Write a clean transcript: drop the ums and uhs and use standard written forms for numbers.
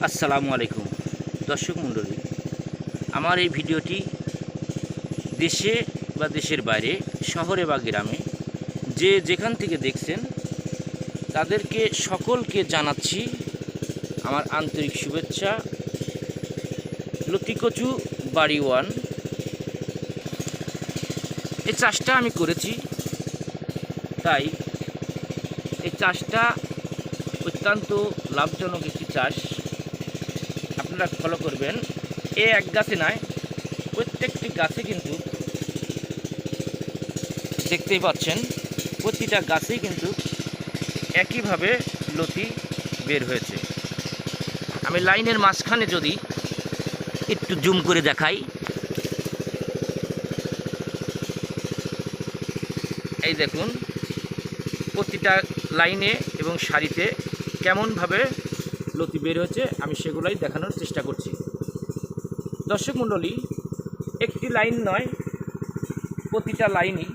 আসসালামু আলাইকুম দর্শক মণ্ডলী, আমার এই ভিডিওটি দেশে বা দেশের বাইরে, শহরে বা গ্রামে যে যেখান থেকে দেখছেন তাদেরকে সকলকে জানাচ্ছি আমার আন্তরিক শুভেচ্ছা। লতিকচু বাড়ি ওয়ান, এই চাষটা আমি করেছি, তাই এই চাষটা অত্যন্ত লাভজনক একটি চাষ। আপনারা ফলো করবেন। এক গাছে নয়, প্রত্যেকটি গাছে কিন্তু দেখতেই পাচ্ছেন, প্রতিটা গাছেই কিন্তু একইভাবে লতি বের হয়েছে। আমি লাইনের মাঝখানে যদি একটু জুম করে দেখাই, এই দেখুন প্রতিটা লাইনে এবং সারিতে কেমনভাবে লতি বের হয়েছে, আমি সেগুলাই দেখানোর চেষ্টা করছি। দর্শক মণ্ডলী, একটি লাইন নয়, প্রতিটা লাইনই